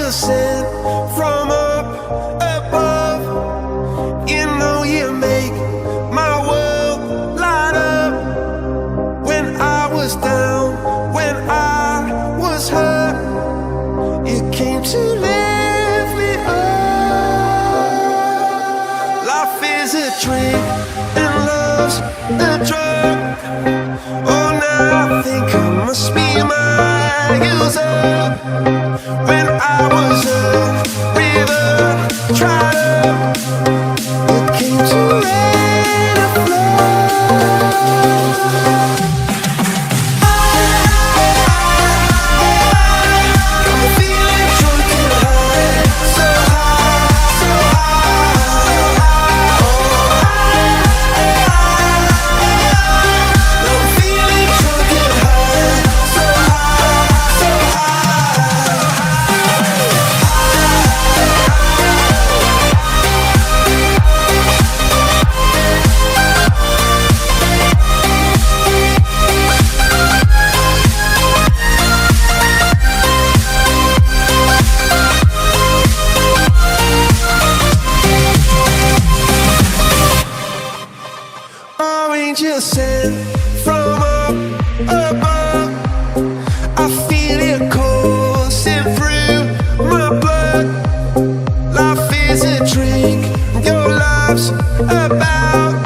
angel sent from up above. You know you make my world light up. When I was down, when I was hurt, you came to lift me up. Life is a drink and love's a drug. Oh, now I think I must be my user. When I was a river dried up, you came to rain and I'm feeling drunk and high, so high, so high. I'm feeling drunk and high, so high, so angel sent from up above. I feel it coursing through my blood. Life is a drink, your love's about